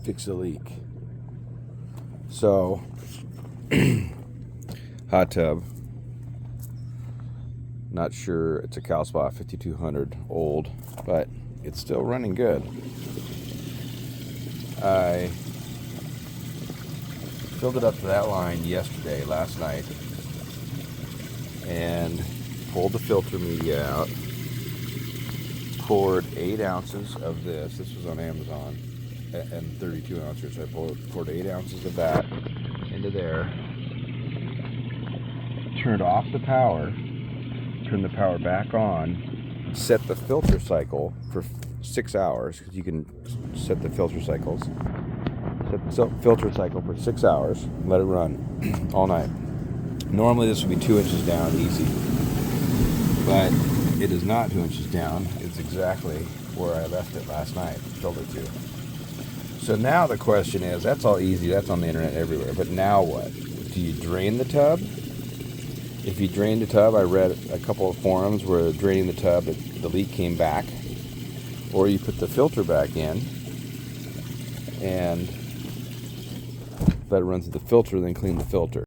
fix a leak. So, hot tub. Not sure, it's a Calspot 5200 old, but it's still running good. I filled it up to that line last night, and pulled the filter media out. Poured 8 ounces of this. This was on Amazon, and 32 ounces. So I poured 8 ounces of that into there. Turned off the power. Turned the power back on. Set the filter cycle for 6 hours, because you can set the filter cycles. Set the filter cycle for 6 hours. Let it run all night. Normally this would be 2 inches down, easy, but it is not 2 inches down. It's exactly where I left it last night, filled it to. So now the question is, that's all easy, that's on the internet everywhere, but now what? Do you drain the tub? If you drain the tub, I read a couple of forums where draining the tub, the leak came back. Or you put the filter back in and let it run through the filter, then clean the filter.